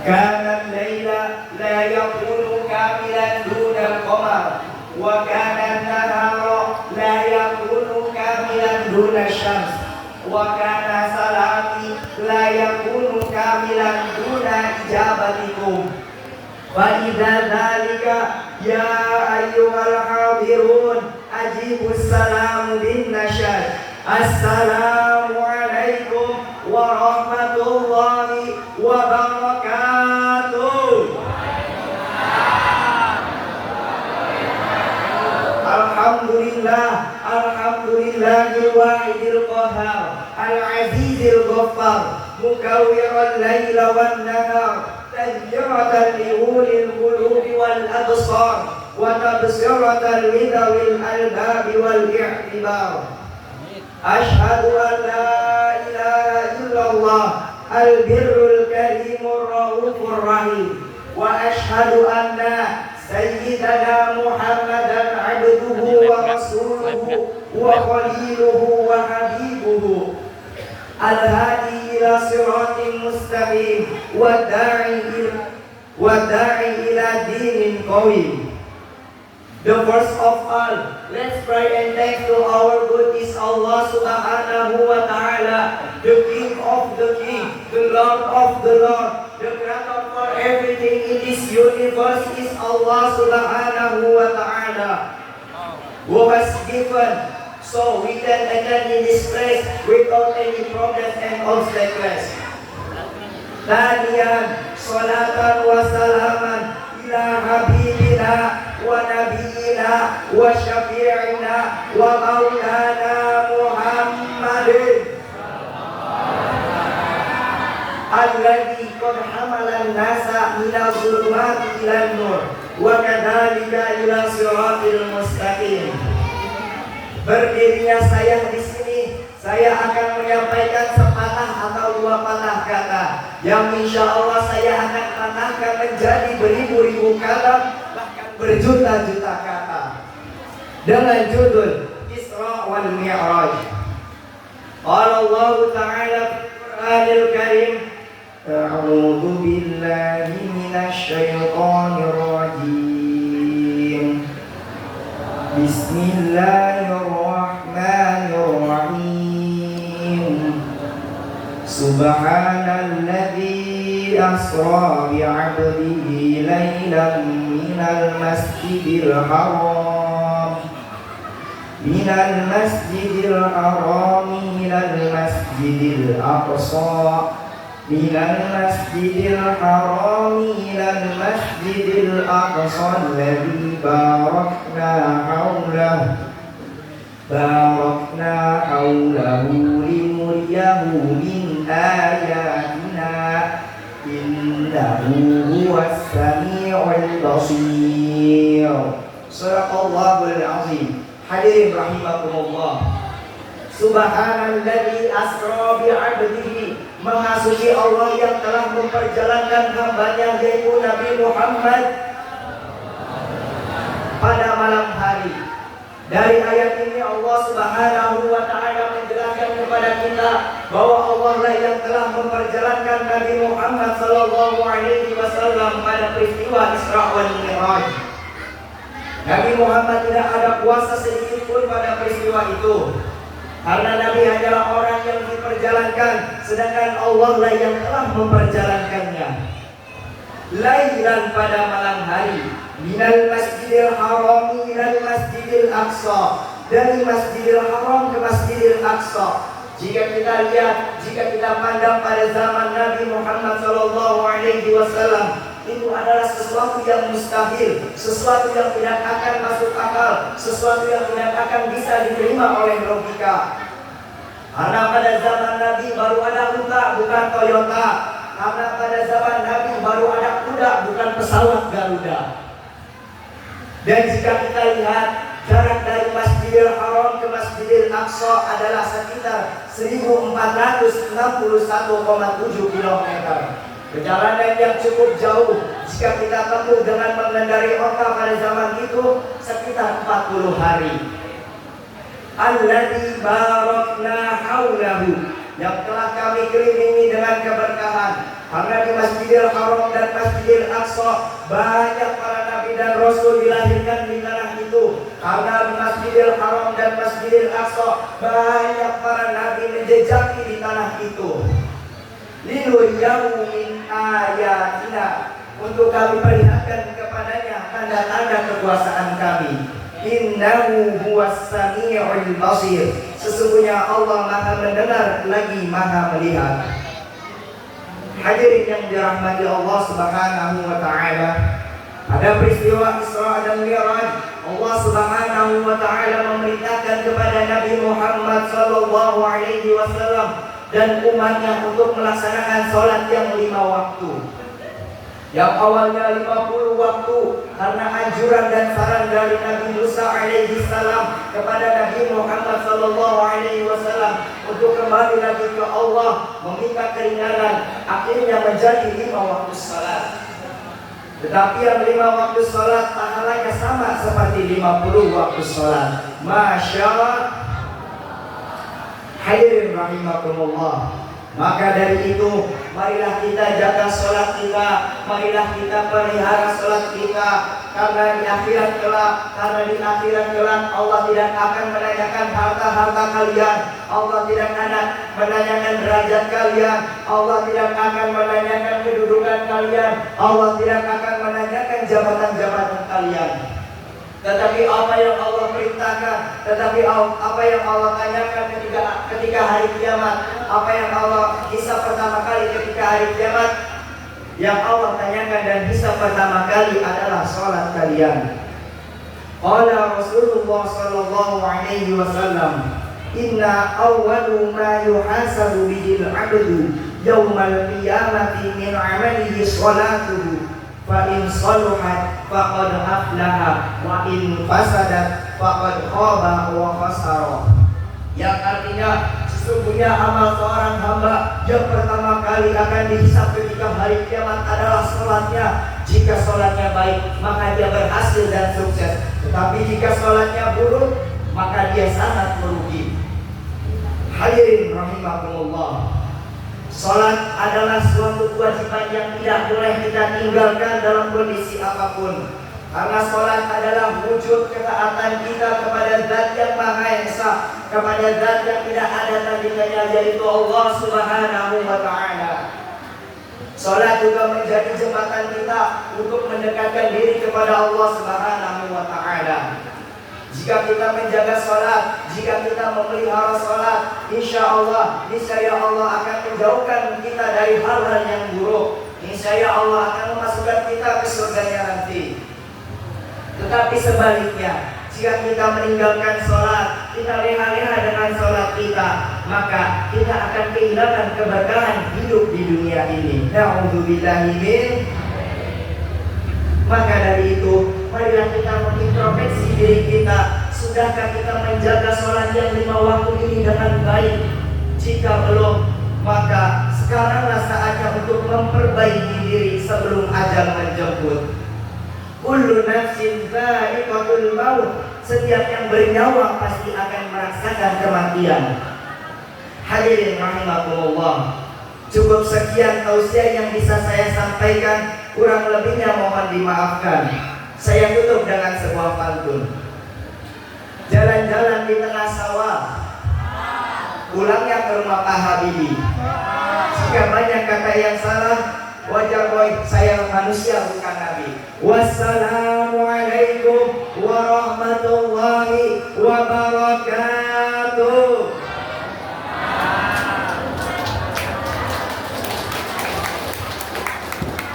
كان الليل لا يكون كاملا دون القمر وكان النهار لا يكون كاملا دون الشمس وكان سلامي لا يكون كاملا دون إجابتكم فإذا ذلك يا أيها الحاضرون أجيبوا السلام بالنشر السلام عليكم ورحمة الله وبركاته. Alhamdulillah, alhamdulillahil wahidil qahhar, al-azizil ghaffar, mukawwirul laila wan nahar, tadhkiratan li ulil qulubi wal absar, wa tabsiratan li dhawil albabi wal i'tibar. Ashhadu an la ilaha illallah al-birrul karimur raufur rahim wa ashhadu anna sayyidana Muhammadan abduhu wa rasuluhu wa khaliluhu wa habibuhu al-hadi ila siratin mustaqim wa da'i ila dinin qawim. The first of all, let's pray and thank to our good is Allah subhanahu wa ta'ala, the King of the King, the Lord of the Lord, the creator for everything in this universe is Allah subhanahu wa ta'ala, who has given so we can attend in this place without any problems and obstacles. Tadiyan, salatan wa salaman ila habibina wa nabiyina wa syafi'ina wa maulana Muhammadin alladhi qad hamala an-nasa minal zulumati ilan nur wa kadzalika ila siratil mustaqim. Berdirinya saya di sini, saya akan menyampaikan sepatah atau dua patah kata yang insya Allah saya akan patahkan menjadi beribu-ribu kata, bahkan berjuta-juta kata, dengan judul Isra wal Mi'raj. Allah Ta'ala Al Karim, A'udzu billahi minasy syaithanir rajim. Bismillahirrahmanirrahim. Subhanalladzi asra bi'abdihi laylan minal masjidil haram ilal masjidil aqsa minal masjidil haram ilal masjidil aqsa alladzi barakna hawlahu linuriyahu min ayatina innahu huwas sami'ul basir. Shadaqallahul azim. Hadirin rahimakumullah. Subhanalladzi asra bi'abdihi, Maha suci Allah yang telah memperjalankan hambanya yaitu Nabi Muhammad pada malam hari. Dari ayat ini Allah Subhanahu wa ta'ala menjelaskan kepada kita bahwa Allah lah yang telah memperjalankan Nabi Muhammad sallallahu alaihi wasallam pada peristiwa Isra wal Mi'raj. Nabi Muhammad tidak ada kuasa sedikit pun pada peristiwa itu, karena Nabi hanyalah orang yang diperjalankan, sedangkan Allah lah yang telah memperjalankannya. Lailan pada malam hari, minal masjidil haram ilal masjidil aqsa, dari masjidil haram ke masjidil aqsa. Jika kita lihat, jika kita pandang pada zaman Nabi Muhammad sallallahu alaihi wasallam, itu adalah sesuatu yang mustahil, sesuatu yang tidak akan masuk akal, sesuatu yang tidak akan bisa diterima oleh logika. Karena pada zaman Nabi baru ada unta, bukan Toyota. Karena pada zaman Nabi baru ada kuda, bukan pesawat Garuda. Dan jika kita lihat, jarak dari Masjidil Haram ke Masjidil Aqsa adalah sekitar 1461,7 km. Perjalanan yang cukup jauh. Jika kita tempuh dengan mengendarai onta pada zaman itu sekitar 40 hari. Alladzi barakna haulahu, yang telah kami kelilingi dengan keberkahan. Karena di Masjidil Haram dan Masjidil Aqsa. Banyak para nabi dan rasul dilahirkan di tanah itu. Karena di Masjidil Haram dan Masjidil Aqsa banyak para nabi menjejaki di tanah itu. Linuriyahu min ayatina, untuk kami perlihatkan kepadanya tanda-tanda kekuasaan kami. Innahu huwas sami'ul basir, sesungguhnya Allah Maha mendengar lagi Maha melihat. Hadirin yang dirahmati Allah Subhanahu wa taala, pada peristiwa Isra dan Mi'raj, Allah Subhanahu wa taala memerintahkan kepada Nabi Muhammad sallallahu alaihi wasallam dan umatnya untuk melaksanakan salat yang 5 waktu. Yang awalnya 50 waktu karena anjuran dan saran dari Nabi Musa alaihi salam kepada Nabi Muhammad sallallahu alaihi wasallam untuk kembali lagi ke Allah, meminta keringanan, akhirnya menjadi 5 waktu salat. Tetapi yang 5 waktu salat pahalanya sama seperti 50 waktu salat. Masya Allah. Hadirin rahimakumullah. Maka dari itu, marilah kita jaga sholat kita, marilah kita pelihara sholat kita, karena di akhirat kelak Allah tidak akan menanyakan harta-harta kalian, Allah tidak akan menanyakan derajat kalian, Allah tidak akan menanyakan kedudukan kalian, Allah tidak akan menanyakan jabatan-jabatan kalian. Tetapi apa yang Allah perintahkan, tetapi apa yang Allah tanyakan ketika hari kiamat, apa yang Allah hisab pertama kali ketika hari kiamat, yang Allah tanyakan dan hisab pertama kali adalah sholat kalian. Qala Rasulullah sallallahu alaihi wasallam, inna awwalu ma yuhasabu bihil abdu yaumal qiyamati min amalihi sholatuhu, fa in saluhat faqad aflaha wa in fasadat faqad khaba wa khasara. Yang artinya sesungguhnya amal seorang hamba yang pertama kali akan dihisab ketika hari kiamat adalah sholatnya. Jika sholatnya baik, maka dia berhasil dan sukses. Tetapi jika sholatnya buruk, maka dia sangat merugi. Hadirin rahimakumullah, salat adalah suatu kewajiban yang tidak boleh kita tinggalkan dalam kondisi apapun. Karena salat adalah wujud ketaatan kita kepada Zat yang Maha Esa, kepada Zat yang tidak ada tandingannya, yaitu Allah Subhanahu wa taala. Salat juga menjadi jembatan kita untuk mendekatkan diri kepada Allah Subhanahu wa taala. Jika kita menjaga salat, jika kita memelihara salat, insya Allah akan menjauhkan kita dari hal-hal yang buruk. Insya Allah akan memasukkan kita ke surganya nanti. Tetapi sebaliknya, jika kita meninggalkan salat, kita leha-leha dengan salat kita, maka kita akan kehilangan keberkahan hidup di dunia ini. Na'udzubillahi min. Maka dari itu, marilah kita mengintrospeksi diri kita. Sudahkah kita menjaga sholat yang 5 waktu ini dengan baik? Jika belum, maka sekaranglah saatnya untuk memperbaiki diri sebelum ajal menjemput. Kullu nafsin dha'iqatul maut, setiap yang bernyawa pasti akan merasakan kematian. Hadirin rahimakumullah, cukup sekian tausiah yang bisa saya sampaikan, kurang lebihnya mohon dimaafkan. Saya tutup dengan sebuah pantun. Jalan-jalan di tengah sawah, pulangnya ke rumah Pak Habibie. Jika banyak kata yang salah, wajar boy, saya manusia bukan nabi. Wassalamualaikum warahmatullahi wabarakatuh.